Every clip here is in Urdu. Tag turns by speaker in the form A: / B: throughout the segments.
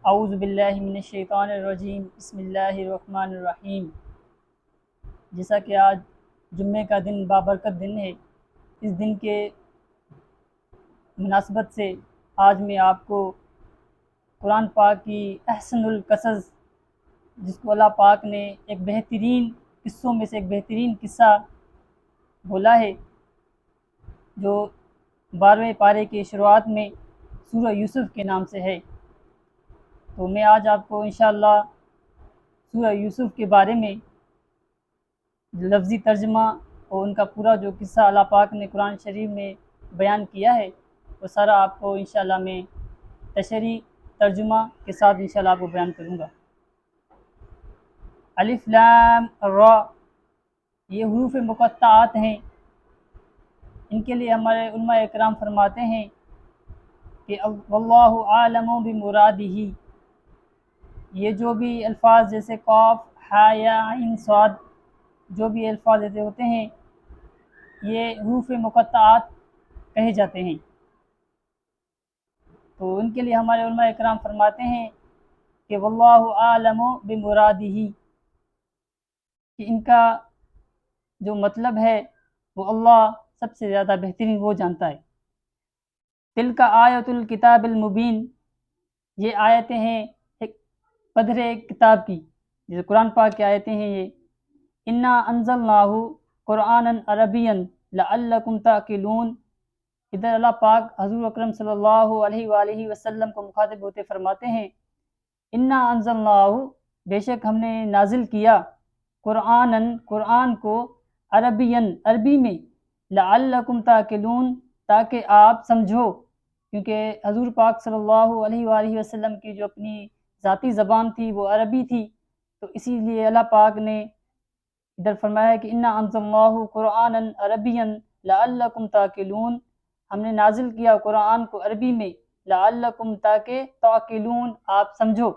A: اعوذ باللہ من الشیطان الرجیم، بسم اللہ الرحمن الرحیم۔ جیسا کہ آج جمعے کا دن بابرکت دن ہے، اس دن کے مناسبت سے آج میں آپ کو قرآن پاک کی احسن القصص، جس کو اللہ پاک نے ایک بہترین قصوں میں سے ایک بہترین قصہ بولا ہے، جو 12ویں پارے کی شروعات میں سورہ یوسف کے نام سے ہے۔ تو میں آج آپ کو انشاءاللہ سورہ یوسف کے بارے میں لفظی ترجمہ اور ان کا پورا جو قصہ اللہ پاک نے قرآن شریف میں بیان کیا ہے، وہ سارا آپ کو انشاءاللہ میں تشریح ترجمہ کے ساتھ انشاءاللہ آپ کو بیان کروں گا۔ الف لام را، یہ حروف مقطعات ہیں۔ ان کے لیے ہمارے علماء اکرام فرماتے ہیں کہ واللہ عالم بمرادہ، یہ جو بھی الفاظ جیسے قاف، ہا یا عین صاد، جو بھی الفاظ ایسے ہوتے ہیں، یہ حروف مقطعات کہے جاتے ہیں۔ تو ان کے لیے ہمارے علماء اکرام فرماتے ہیں کہ واللہ عالم بمرادہ، کہ ان کا جو مطلب ہے وہ اللہ سب سے زیادہ بہترین وہ جانتا ہے۔ تلک آیت الکتاب المبین، یہ آیتیں ہیں ایک پدھرے کتاب کی، جیسے قرآن پاک کی آیتیں ہیں یہ۔ انا انزلناہ قرآنا عربیا لعلکم تعقلون، ادھر اللہ پاک حضور اکرم صلی اللہ علیہ وآلہ وسلم کو مخاطب ہوتے فرماتے ہیں انا انزلناہ، بے شک ہم نے نازل کیا، قرآن کو، عربین، عربی میں، لعلکم تعقلون، تاکہ آپ سمجھو، کیونکہ حضور پاک صلی اللہ علیہ وآلہ وسلم کی جو اپنی ذاتی زبان تھی وہ عربی تھی، تو اسی لیے اللہ پاک نے ادھر فرمایا کہ انا انزلناہ قرآنا عربیا لعلکم تعقلون، ہم نے نازل کیا قرآن کو عربی میں، لعلکم، تاکہ تعقلون، آپ سمجھو۔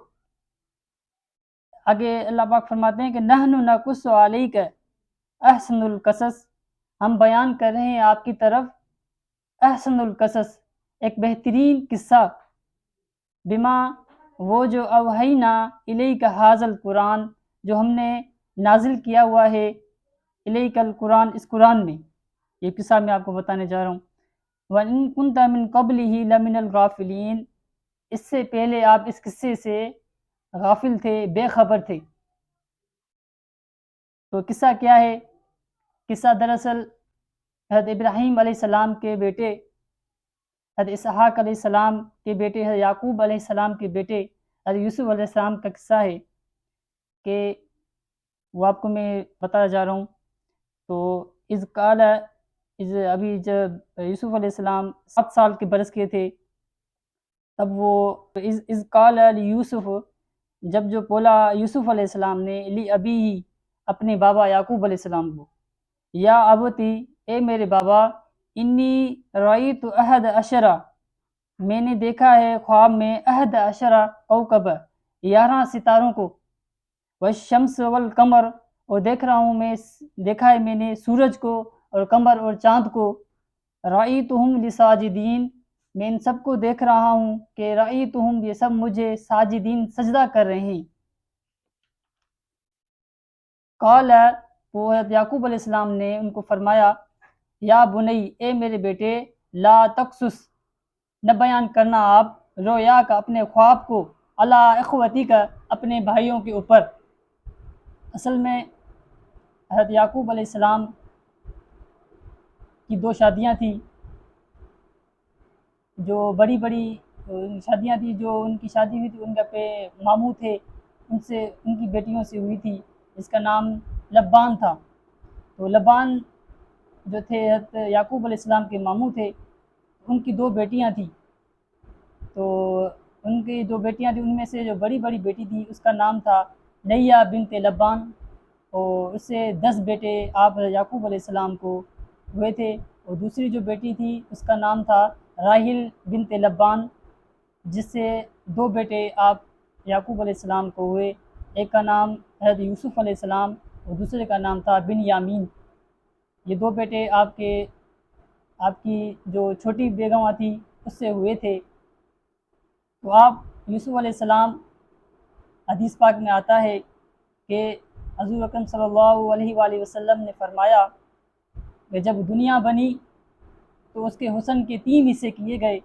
A: آگے اللہ پاک فرماتے ہیں کہ نحن نقص علیک احسن القصص، ہم بیان کر رہے ہیں آپ کی طرف احسن القصص، ایک بہترین قصہ، بما، وہ جو اوحینا الیک ھذا القرآن، جو ہم نے نازل کیا ہوا ہے، الیک القرآن، اس قرآن میں، یہ قصہ میں آپ کو بتانے جا رہا ہوں۔ وَإِن كُنْتَ مِن قَبْلِهِ لَمِنَ الْغَافِلِينَ، اس سے پہلے آپ اس قصے سے غافل تھے، بے خبر تھے۔ تو قصہ کیا ہے؟ قصہ دراصل حضرت ابراہیم علیہ السلام کے بیٹے، حضرت اسحاق علیہ السلام کے بیٹے، حضرت یعقوب علیہ السلام کے بیٹے حضرت یوسف علیہ السلام کا قصہ ہے، کہ وہ آپ کو میں بتایا جا رہا ہوں۔ تو ابھی جب یوسف علیہ السلام 7 سال کے برس کے تھے، تب وہ اذ قال یوسف، جب جو بولا یوسف علیہ السلام نے، لی ابی، اپنے بابا یعقوب علیہ السلام کو، یا ابتی، اے میرے بابا، انی رأیت احد عشرہ، میں نے دیکھا ہے خواب میں، احد عشرہ کوكب، 11 ستاروں کو، والشمس والقمر، اور دیکھا ہے میں نے سورج کو اور قمر اور چاند کو، رأیتہم لساجدین، میں ان سب کو دیکھ رہا ہوں کہ رأیتہم، یہ سب مجھے ساجدین، سجدہ کر رہے ہیں۔ قال، وہ حضرت یعقوب علیہ السلام نے ان کو فرمایا، یا بنی، اے میرے بیٹے، لا تقصص، نہ بیان کرنا آپ، رویا کا، اپنے خواب کو، علی اخوتی کا، اپنے بھائیوں کے اوپر۔ اصل میں حضرت یعقوب علیہ السلام کی 2 شادیاں تھیں، جو بڑی شادیاں تھیں، جو ان کی شادی ہوئی تھی ان کا ماموں تھے، ان کی بیٹیوں سے ہوئی تھی، جس کا نام لبان تھا۔ تو لبان جو تھے حضرت یعقوب علیہ السلام کے ماموں تھے، ان کی 2 بیٹیاں تھیں۔ تو ان کی 2 بیٹیاں تھیں، ان میں سے جو بڑی بیٹی تھی اس کا نام تھا لیہ بنت لبان، اور اس سے 10 بیٹے آپ یعقوب علیہ السلام کو ہوئے تھے، اور دوسری جو بیٹی تھی اس کا نام تھا راحل بنت لبان، جس سے 2 بیٹے آپ یعقوب علیہ السلام کو ہوئے، ایک کا نام حضرت یوسف علیہ السلام اور دوسرے کا نام تھا بنیامین۔ یہ 2 بیٹے آپ کی جو چھوٹی بیگماں تھی اس سے ہوئے تھے۔ تو آپ یوسف علیہ السلام حدیث پاک میں آتا ہے کہ حضور اکرم صلی اللہ علیہ وآلہ وسلم نے فرمایا کہ جب دنیا بنی تو اس کے حسن کے 3 حصے کیے گئے۔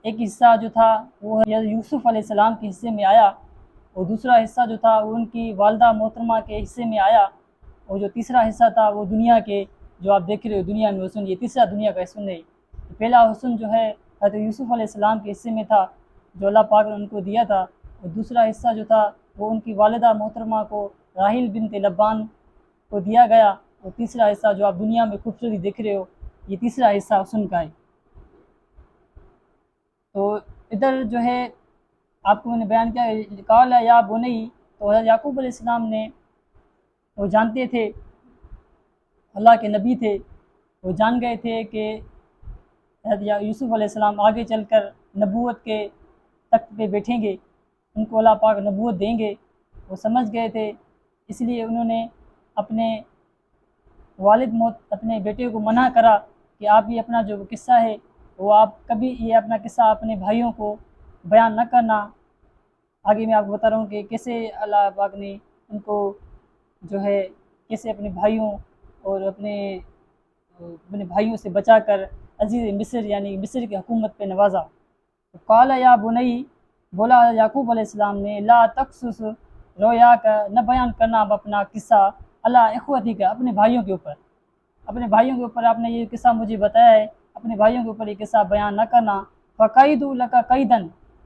A: ایک حصہ جو تھا وہ یوسف علیہ السلام کے حصے میں آیا، اور دوسرا حصہ جو تھا وہ ان کی والدہ محترمہ کے حصے میں آیا، اور جو تیسرا حصہ تھا وہ دنیا کے جو آپ دیکھ رہے ہو دنیا میں حسن، یہ تیسرا دنیا کا حسن ہے۔ پہلا حسن جو ہے حضرت یوسف علیہ السلام کے حصے میں تھا جو اللہ پاک نے ان کو دیا تھا، اور دوسرا حصہ جو تھا وہ ان کی والدہ محترمہ کو راحیل بنت لبان کو دیا گیا، اور تیسرا حصہ جو آپ دنیا میں خوبصورتی دیکھ رہے ہو یہ تیسرا حصہ حسن کا ہے۔ تو ادھر جو ہے آپ کو میں نے بیان کیا قال یا بنی، تو حضرت یعقوب علیہ السلام نے وہ جانتے تھے، اللہ کے نبی تھے، وہ جان گئے تھے کہ حضرت یوسف علیہ السلام آگے چل کر نبوت کے تخت پہ بیٹھیں گے، ان کو اللہ پاک نبوت دیں گے، وہ سمجھ گئے تھے۔ اس لیے انہوں نے اپنے والد اپنے بیٹے کو منع کرا کہ آپ یہ اپنا جو قصہ ہے وہ آپ کبھی یہ اپنا قصہ اپنے بھائیوں کو بیان نہ کرنا۔ آگے میں آپ کو بتا رہا ہوں کہ کیسے اللہ پاک نے ان کو جو ہے کیسے اپنے بھائیوں اور اپنے بھائیوں سے بچا کر عزیز مصر یعنی مصر کی حکومت پہ نوازا۔ قال یا بنی، بولا یعقوب علیہ السلام نے، لا تقصص رویا کا، نہ بیان کرنا اب اپنا قصہ اللہ اخوتی کا، اپنے بھائیوں کے اوپر، اپنے بھائیوں کے اوپر آپ نے یہ قصہ مجھے بتایا ہے، اپنے بھائیوں کے اوپر یہ قصہ بیان نہ کرنا۔ فقیدوا لک قیدا،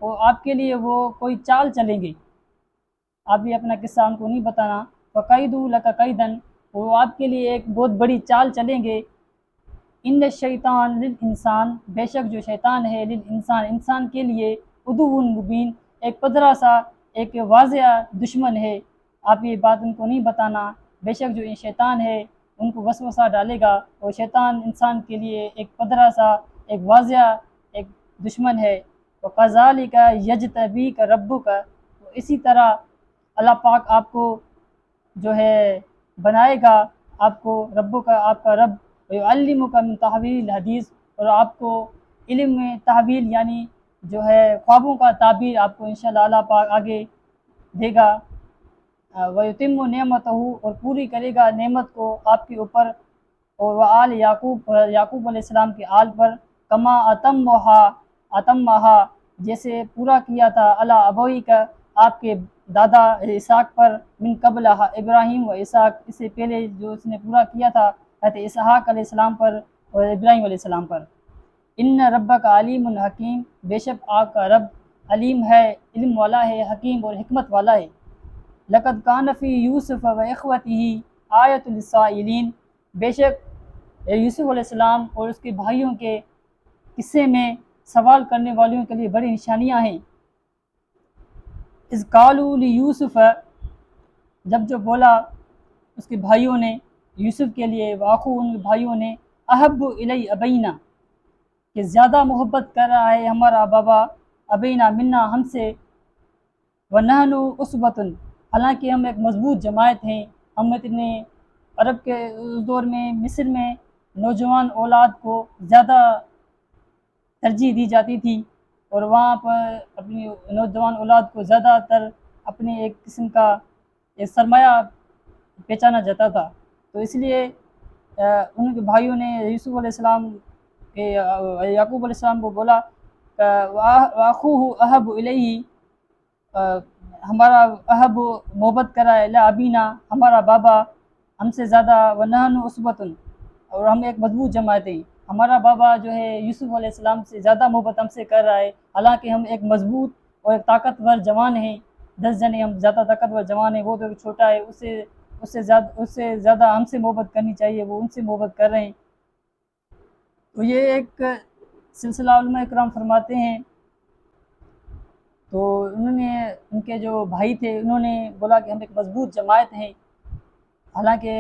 A: وہ آپ کے لیے وہ کوئی چال چلیں گے، آپ یہ اپنا قصہ ان کو نہیں بتانا۔ فقیدوا لک قیدا، وہ آپ کے لیے ایک بہت بڑی چال چلیں گے۔ ان الشیطان للانسان، بے شک جو شیطان ہے للانسان، انسان کے لیے عدو مبین، ایک پدرا سا ایک واضح دشمن ہے، آپ یہ بات ان کو نہیں بتانا۔ بے شک جو شیطان ہے ان کو وسوسہ ڈالے گا، اور شیطان انسان کے لیے ایک پدرا سا ایک واضح ایک دشمن ہے۔ وَقَذَلِكَ يَجْتَبِيكَ رَبُّكَ، اسی طرح اللہ پاک آپ کو جو ہے بنائے گا، آپ کو ربو کا آپ کا رب، وَيُعَلِّمُكَ مِن تَحْوِيلِ الْحَدِيثِ، اور آپ کو علم میں تحویل یعنی جو ہے خوابوں کا تعبیر آپ کو انشاءاللہ اللہ پاک آگے دے گا۔ وَيُتِمُّ نِعْمَتَهُ، اور پوری کرے گا نعمت کو آپ کے اوپر، اور وآل یعقوب علیہ السلام کے آل پر، کما اتمہا جیسے پورا کیا تھا اللہ ابوئی کا آپ کے دادا اسحاق پر، من قبل ابراہیم و اسحاق، اس سے پہلے جو اس نے پورا کیا تھا حضرت اسحاق علیہ السلام پر اور ابراہیم علیہ السلام پر۔ ان ربک علیم حکیم، بے شک آپ کا رب علیم ہے، علم والا ہے، حکیم اور حکمت والا ہے۔ لقد کان فی یوسف و اخوتہ آیۃ للسائلین، بے شک یوسف علیہ السلام اور اس کے بھائیوں کے قصے میں سوال کرنے والوں کے لیے بڑی نشانیاں ہیں۔ اذ قالوا لیوسف، جب جو بولا اس کے بھائیوں نے یوسف کے لیے، واخو ان کے بھائیوں نے، احب الی ابینا، کہ زیادہ محبت کر رہا ہے ہمارا بابا، ابینا منا ہم سے، ونحن عصبۃ، حالانکہ ہم ایک مضبوط جماعت ہیں۔ ہم اتنے عرب کے اس دور میں مصر میں نوجوان اولاد کو زیادہ ترجیح دی جاتی تھی، اور وہاں پر اپنی نوجوان اولاد کو زیادہ تر اپنے ایک قسم کا ایک سرمایہ پہچانا جاتا تھا، تو اس لیے ان کے بھائیوں نے یوسف علیہ السلام کے یعقوب علیہ السلام کو بولا وَأَخُوهُ أَحَبُّ إِلَيْهِ، ہمارا احب محبت کرا ہے لا ابینا، ہمارا بابا ہم سے زیادہ، وَنَحْنُ عُصْبَةٌ، اور ہم ایک مضبوط جماعت ہیں، ہمارا بابا جو ہے یوسف علیہ السلام سے زیادہ محبت ہم سے کر رہا ہے، حالانکہ ہم ایک مضبوط اور ایک طاقتور جوان ہیں، 10 جنے ہم زیادہ طاقتور جوان ہیں، وہ تو چھوٹا ہے، اس سے زیادہ ہم سے محبت کرنی چاہیے، وہ ان سے محبت کر رہے ہیں۔ تو یہ ایک سلسلہ علماء اکرام فرماتے ہیں، تو انہوں نے ان کے جو بھائی تھے انہوں نے بولا کہ ہم ایک مضبوط جماعت ہیں، حالانکہ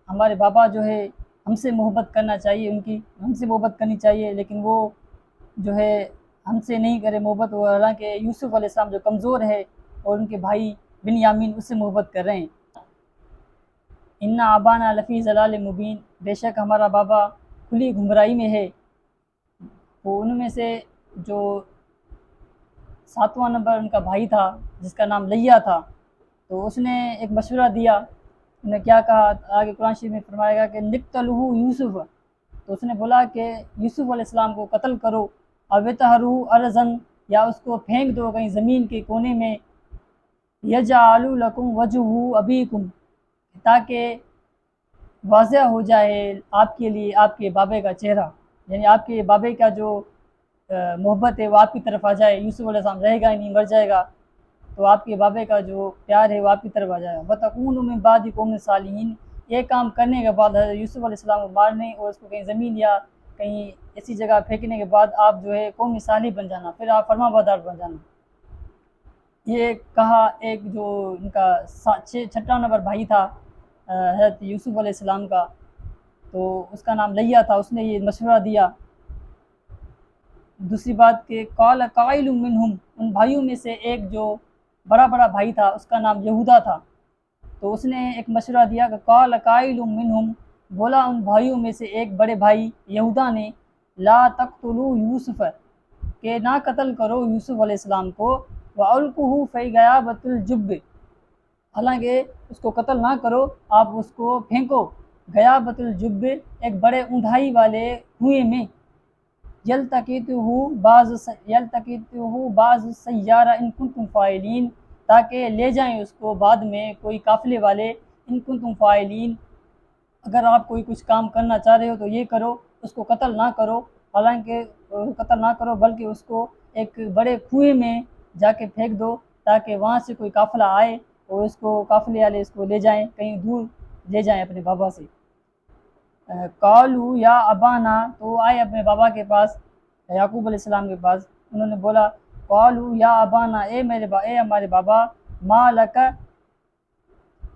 A: ہمارے بابا جو ہے ہم سے محبت کرنا چاہیے، ان کی ہم سے محبت کرنی چاہیے، لیکن وہ جو ہے ہم سے نہیں کرے محبت، وہ حالانکہ یوسف علیہ السلام جو کمزور ہے اور ان کے بھائی بنیامین اس سے محبت کر رہے ہیں۔ ان ابانا لفی ضلال مبین، بے شک ہمارا بابا کھلی گمراہی میں ہے۔ وہ ان میں سے جو 7واں نمبر ان کا بھائی تھا جس کا نام لیا تھا، تو اس نے ایک مشورہ دیا، انہیں کیا کہا، آگے قرآن شریف میں فرمائے گا کہ نقتلہ یوسف، تو اس نے بولا کہ یوسف علیہ السلام کو قتل کرو، اوطہرو ارضن، یا اس کو پھینک دو کہیں زمین کے کونے میں، یجعل لکم وجہ ابیکم، تاکہ واضح ہو جائے آپ کے لیے آپ کے بابے کا چہرہ، یعنی آپ کے بابے کا جو محبت ہے وہ آپ کی طرف آ جائے، یوسف علیہ السلام رہے گا ہی نہیں، مر جائے گا، تو آپ کے بابے کا جو پیار ہے وہ آپ کی طرف آ جائے گا۔ وَتَكُونُوا مِن بَعْدِ قَوْمٍ صَالِحِينَ، یہ کام کرنے کے بعد حضرت یوسف علیہ السلام کو مارنے اور اس کو کہیں زمین یا کہیں ایسی جگہ پھینکنے کے بعد آپ جو ہے قوم صالح بن جانا، پھر آپ فرما بردار بن جانا۔ یہ کہا ایک جو ان کا 6واں نمبر بھائی تھا حضرت یوسف علیہ السلام کا، تو اس کا نام لیا تھا، اس نے یہ مشورہ دیا۔ دوسری بات کہ قال قائل منہم، ان بھائیوں میں سے ایک جو بڑا بھائی تھا اس کا نام یہودا تھا، تو اس نے ایک مشورہ دیا کہ قال قائل منہم، بولا ان بھائیوں میں سے ایک بڑے بھائی یہودا نے، لا تقتلوا یوسف، کہ نہ قتل کرو یوسف علیہ السلام کو، وَأَلْقُوهُ فِي غَيَابَتِ الْجُبِّ، حالانکہ اس کو قتل نہ کرو، آپ اس کو پھینکو غیابت الجب، ایک بڑے اونڈھائی والے کنویں میں، یلتقطہ بعض السیارہ ان کنتم فاعلین، تاکہ لے جائیں اس کو بعد میں کوئی قافلے والے، ان کنتم فاعلین، اگر آپ کوئی کچھ کام کرنا چاہ رہے ہو تو یہ کرو، اس کو قتل نہ کرو، حالانکہ قتل نہ کرو بلکہ اس کو ایک بڑے کنویں میں جا کے پھینک دو، تاکہ وہاں سے کوئی قافلہ آئے اور اس کو قافلے والے اس کو لے جائیں، کہیں دور لے جائیں اپنے بابا سے۔ قالوا یا ابانا، تو آئے اپنے بابا کے پاس، یعقوب علیہ السلام کے پاس، انہوں نے بولا قالوا یا ابانا، اے ہمارے بابا، ما لک،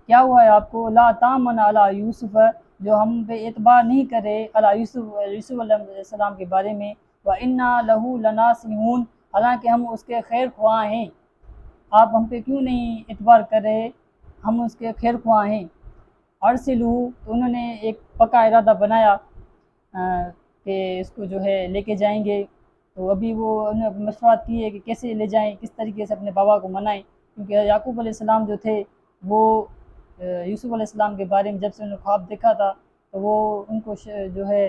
A: کیا ہوا ہے آپ کو، لا تامن علی یوسف، جو ہم پہ اعتبار نہیں کرے علی یوسف علیہ السلام کے بارے میں، وَإِنَّا لَهُ لَنَاصِحُونَ، حالانکہ ہم اس کے خیر خواہ ہیں، آپ ہم پہ کیوں نہیں اعتبار کر رہے، ہم اس کے خیر خواہ ہیں۔ ارسلوہ، تو انہوں نے ایک پکا ارادہ بنایا کہ اس کو جو ہے لے کے جائیں گے، تو ابھی وہ انہوں نے مشورات کی ہے کہ کیسے لے جائیں، کس طریقے سے اپنے بابا کو منائیں، کیونکہ یعقوب علیہ السلام جو تھے وہ یوسف علیہ السلام کے بارے میں جب سے انہوں نے خواب دیکھا تھا تو وہ ان کو جو ہے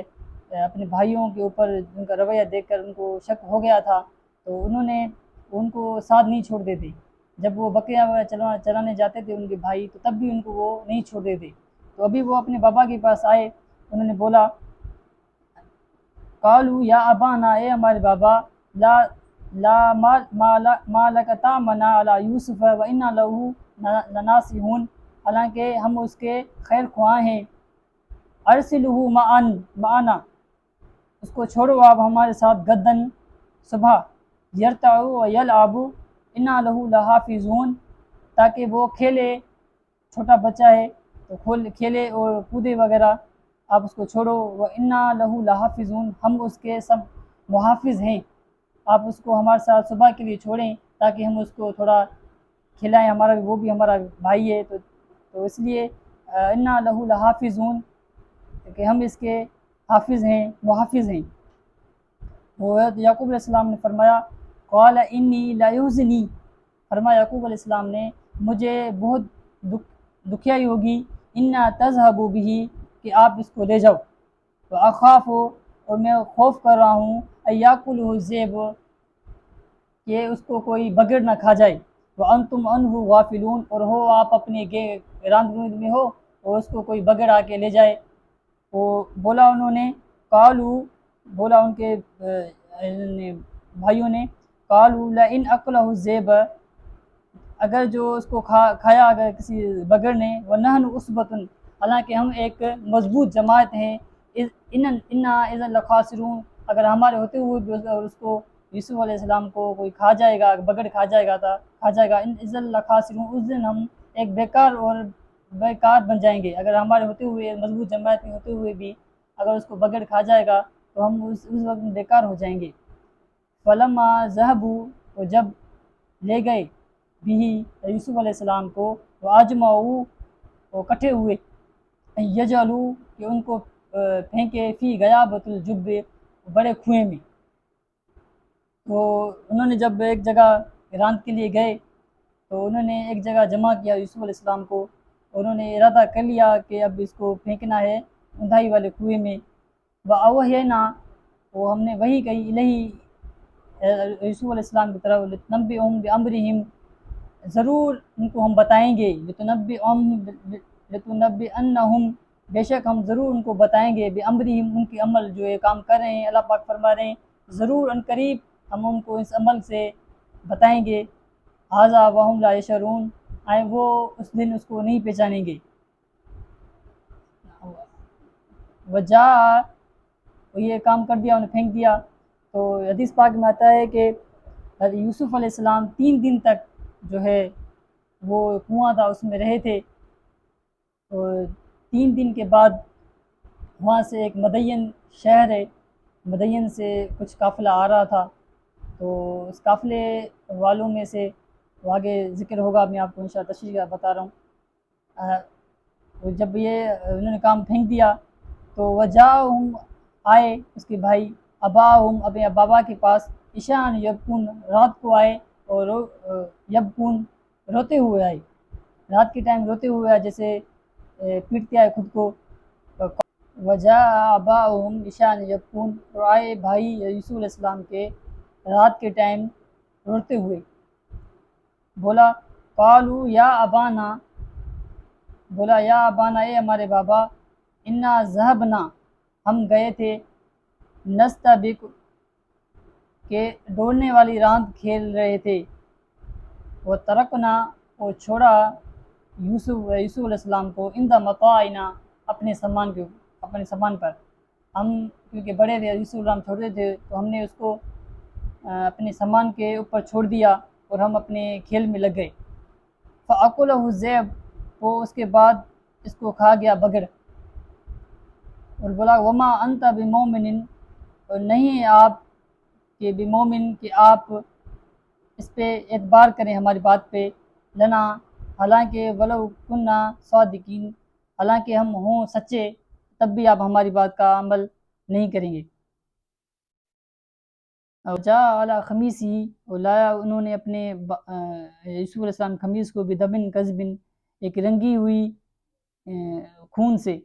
A: اپنے بھائیوں کے اوپر ان کا رویہ دیکھ کر ان کو شک ہو گیا تھا، تو انہوں نے ان کو ساتھ نہیں چھوڑتے تھے، جب وہ بکریاں وغیرہ چلانے جاتے تھے ان کے بھائی، تو تب بھی ان کو وہ نہیں چھوڑتے تھے۔ تو ابھی وہ اپنے بابا کے پاس آئے، انہوں نے بولا قالوا یا ابانا، اے ہمارے بابا، ما لک تامنا علی یوسف وإنا لہ لناصحون، حالانکہ ہم اس کے خیر خواہ ہیں، ارسلہ معنا، اس کو چھوڑو آپ ہمارے ساتھ، غدن، صبح، یرتع و یلعب انا لہ لحافظون، تاکہ وہ کھیلے، چھوٹا بچہ ہے تو کھیلے اور کودے وغیرہ، آپ اس کو چھوڑو، وَإِنَّا لَهُ لَحَافِظُونَ، ہم اس کے سب محافظ ہیں، آپ اس کو ہمارے ساتھ صبح کے لیے چھوڑیں تاکہ ہم اس کو تھوڑا کھلائیں، وہ بھی ہمارا بھائی ہے، تو اس لیے اِنَّا لَهُ لَحَافِظُونَ، کہ ہم اس کے حافظ ہیں، محافظ ہیں۔ وہ یعقوب علیہ السلام نے فرمایا قال انی لیحزنی، فرمایا یعقوب علیہ السلام نے مجھے بہت دکھیائی ہوگی، انا تذہبوا بہ، کہ آپ اس کو لے جاؤ، وَأَخَافُ، اور میں خوف کر رہا ہوں، أَن يَأْكُلَهُ الذِّئْبُ، کہ اس کو کوئی بگڑ نہ کھا جائے، وَأَنْتُمْ عَنْهُ غَافِلُونَ، اور ہو آپ اپنے راند گوند میں ہو اور اس کو کوئی بگڑ آ کے لے جائے۔ وہ بولا انہوں نے قالوا، بولا ان کے بھائیوں نے قالوا لئن أكله الذئب، اگر جو اس کو کھایا اگر کسی بگڑ نے، وَنَحْنُ عُصْبَةٌ، حالانکہ ہم ایک مضبوط جماعت ہیں، اِنَّا إِذًا لَخَاسِرُونَ، اگر ہمارے ہوتے ہوئے بھی اگر اس کو یوسف علیہ السلام کو کوئی کھا جائے گا، بگڑ کھا جائے گا، إِذًا لَخَاسِرُونَ، اس دن ہم ایک بیکار بن جائیں گے، اگر ہمارے ہوتے ہوئے مضبوط جماعت میں ہوتے ہوئے بھی اگر اس کو بگڑ کھا جائے گا تو ہم اس وقت بیکار ہو جائیں گے۔ فَلَمَّا ذَهَبُوا، وہ جب لے گئے بھی یوسف علیہ السلام کو، وَأَجْمَعُوا، وہ کٹھے ہوئے، أَن يَجْعَلُوا، کہ ان کو پھینکے، فی غیابۃ الجب، بڑے کنویں میں، تو انہوں نے جب ایک جگہ راند کے لیے گئے تو انہوں نے ایک جگہ جمع کیا یوسف علیہ السلام کو، انہوں نے ارادہ کر لیا کہ اب اس کو پھینکنا ہے اندھائی والے کنویں میں۔ وَأَوْحَيْنَا، وہ ہم نے وہی کہی الہی یوسف علیہ السلام کی طرف، لِتُنَبِّئُهُم بِأَمْرِهِم، ضرور ان کو ہم بتائیں گے، لِتُنَبِّئَنَّهُم، بے شک ہم ضرور ان کو بتائیں گے، بِأَمْرِهِم، ان کے عمل جو یہ کام کر رہے ہیں۔ اللہ پاک فرما رہے ہیں ضرور ان قریب ہم ان کو اس عمل سے بتائیں گے، ھذا وَھُم لا یشعرون، وہ اس دن اس کو نہیں پہچانیں گے۔ وجاء، یہ کام کر دیا، انہیں پھینک دیا۔ تو حدیث پاک میں آتا ہے کہ حضرت یوسف علیہ السلام 3 دن تک جو ہے وہ کنواں تھا اس میں رہے تھے۔ اور 3 دن کے بعد وہاں سے ایک مدین شہر ہے، مدین سے کچھ قافلہ آ رہا تھا، تو اس قافلے والوں میں سے، وہ آگے ذکر ہوگا، میں آپ کو انشاءاللہ تشریح بتا رہا ہوں۔ تو جب یہ انہوں نے کام پھینک دیا تو وجاءہم، آئے اس کے بھائی، اباہم، اپنے بابا کے پاس، عشاءً یبکون، رات کو آئے، اور یبکون، روتے ہوئے آئے، رات کے ٹائم روتے ہوئے آئے، جیسے پیٹتے آئے خود کو۔ وجاء اباؤہم عشاءً یبکون، اور آئے بھائی یوسف علیہ السلام کے رات کے ٹائم روتے ہوئے۔ بولا قالوا یا ابانا، بولا یا ابانا، اے ہمارے بابا، انا ذہبنا، ہم گئے تھے، نستبق، کہ دوڑنے والی راند کھیل رہے تھے، وہ ترکنا، اور چھوڑا یوسف علیہ السلام کو، عند متاعنا، اپنے سامان پر، ہم کیونکہ بڑے تھے، یوسف علیہ السلام چھوٹے تھے، تو ہم نے اس کو اپنے سامان کے اوپر چھوڑ دیا اور ہم اپنے کھیل میں لگ گئے۔ فَأَكُلَهُ الذِّئْبُ، وہ اس کے بعد اس کو کھا گیا بگر۔ اور بولا وما انت بمؤمن، اور نہیں ہے آپ کہ بمؤمن، کہ آپ اس پہ اعتبار کریں ہماری بات پہ، لنا، حالانکہ ولو کننا صادقین، حالانکہ ہم ہوں سچے، تب بھی آپ ہماری بات کا عمل نہیں کریں گے۔ جاء علی خمیسی، اور لایا انہوں نے اپنے یوسف علیہ السلام خمیس کو، بدمن کذبن، ایک رنگی ہوئی خون سے۔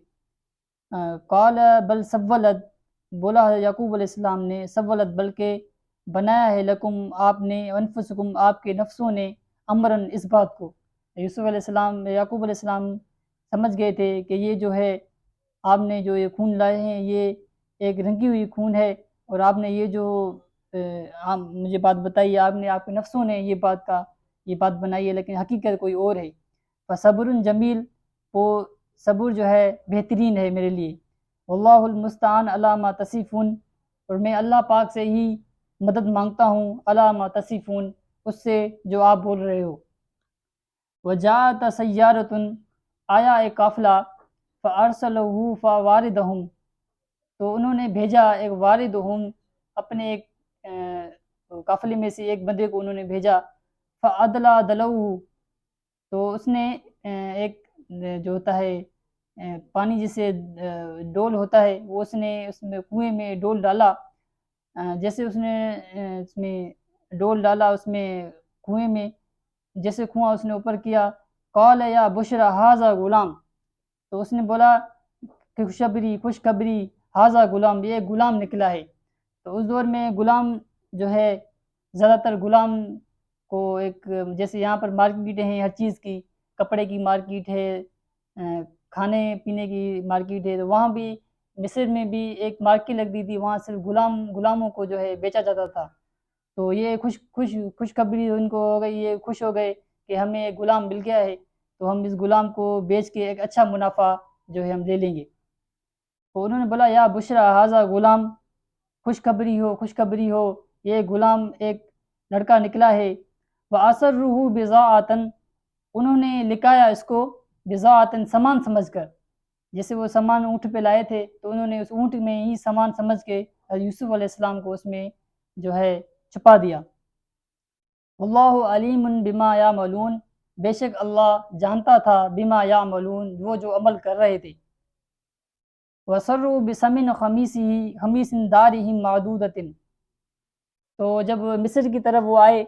A: قال بل سولت، بولا یعقوب علیہ السلام نے، سولت، بلکہ بنایا ہے، لکم، آپ نے، انفسکم، آپ کے نفسوں نے، امرن، اس بات کو۔ یوسف علیہ السلام، یعقوب علیہ السلام سمجھ گئے تھے کہ یہ جو ہے آپ نے جو یہ خون لائے ہیں یہ ایک رنگی ہوئی خون ہے، اور آپ نے یہ جو مجھے بات بتائی، آپ نے، آپ کے نفسوں نے یہ بات بنائی ہے، لیکن حقیقت کوئی اور ہے۔ فصبر جمیل، وہ صبر جو ہے بہترین ہے میرے لیے۔ واللہ المستعان علی ما تصفون، اور میں اللہ پاک سے ہی مدد مانگتا ہوں، علی ما تصفون، اس سے جو آپ بول رہے ہو۔ وجاءت سیارۃ، آیا ایک قافلہ، فارسلوا فواردہم، تو انہوں نے بھیجا ایک واردہم، اپنے ایک قافلے میں سے ایک بندے کو انہوں نے بھیجا، فادلا دلوہ، تو اس نے ایک جو ہوتا ہے پانی جسے ڈول ہوتا ہے، وہ اس نے اس میں کنویں میں ڈول ڈالا، جیسے اس نے اس میں ڈول ڈالا اس میں کنویں میں، جیسے کنواں اس نے اوپر کیا، قال یا بشرا ھذا غلام، تو اس نے بولا کہ خوشخبری، ھذا غلام، یہ غلام نکلا ہے۔ تو اس دور میں غلام جو ہے، زیادہ تر غلام کو ایک، جیسے یہاں پر مارکیٹ ہیں ہر چیز کی، کپڑے کی مارکیٹ ہے، کھانے پینے کی مارکیٹ ہے، تو وہاں بھی مصر میں بھی ایک مارکیٹ لگتی تھی، وہاں صرف غلاموں کو جو ہے بیچا جاتا تھا۔ تو یہ خوشخبری ان کو ہو گئی، یہ خوش ہو گئے کہ ہمیں ایک غلام مل گیا ہے، تو ہم اس غلام کو بیچ کے ایک اچھا منافع جو ہے ہم لے لیں گے۔ تو انہوں نے بولا یا بشرا ھذا غلام، خوشخبری ہو، یہ غلام ایک لڑکا نکلا ہے۔ وَأَسَرُّوهُ بِضَاعَةً، انہوں نے لکایا اس کو، بضاعتاً، سامان سمجھ کر، جیسے وہ سامان اونٹ پہ لائے تھے، تو انہوں نے اس اونٹ میں ہی سامان سمجھ کے یوسف علیہ السلام کو اس میں جو ہے چھپا دیا۔ واللہ علیم بما یعملون، بے شک اللہ جانتا تھا، بما یعملون، وہ جو عمل کر رہے تھے۔ وَسَرُّوا بِثَمِنِ خَمِيسِهِ خَمِيسٍ دَارِهِمْ مَعْدُودَةٍ، تو جب مصر کی طرف وہ آئے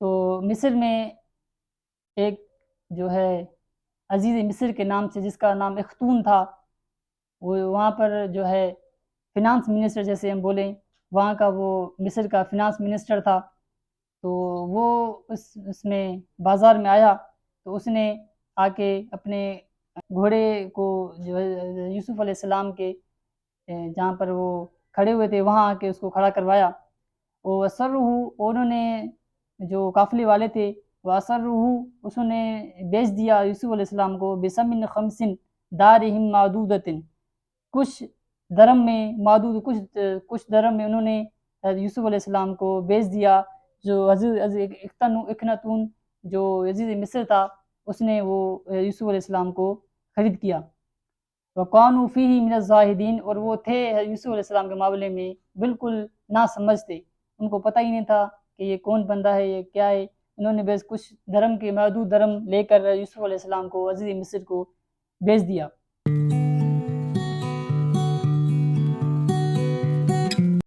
A: تو مصر میں ایک جو ہے عزیز مصر کے نام سے، جس کا نام اختون تھا، وہ وہاں پر جو ہے فنانس منسٹر، جیسے ہم بولیں، وہاں کا وہ مصر کا فنانس منسٹر تھا. تو وہ اس میں بازار میں آیا تو اس نے آ کے اپنے گھوڑے کو جو ہے یوسف علیہ السلام کے جہاں پر وہ کھڑے ہوئے تھے وہاں آ کے اس کو کھڑا کروایا. وہ انہوں نے جو قافلے والے تھے وہ اس نے بیچ دیا یوسف علیہ السلام کو بثمن خمس دارہم معدودۃ، کچھ درم میں معدود، کچھ درم میں انہوں نے یوسف علیہ السلام کو بیچ دیا. جو اخناتون جو عزیز مصر تھا اس نے وہ یوسف علیہ السلام کو خرید کیا. وَقَانُوا فِيهِ مِنَ الزَّاهِدِينَ، اور وہ تھے یوسف علیہ السلام کے معاملے میں بالکل نا سمجھتے، ان کو پتہ ہی نہیں تھا کہ یہ کون بندہ ہے، یہ کیا ہے. انہوں نے بس کچھ دھرم کے محدود دھرم لے کر یوسف علیہ السلام کو عزیز مصر کو بیچ دیا.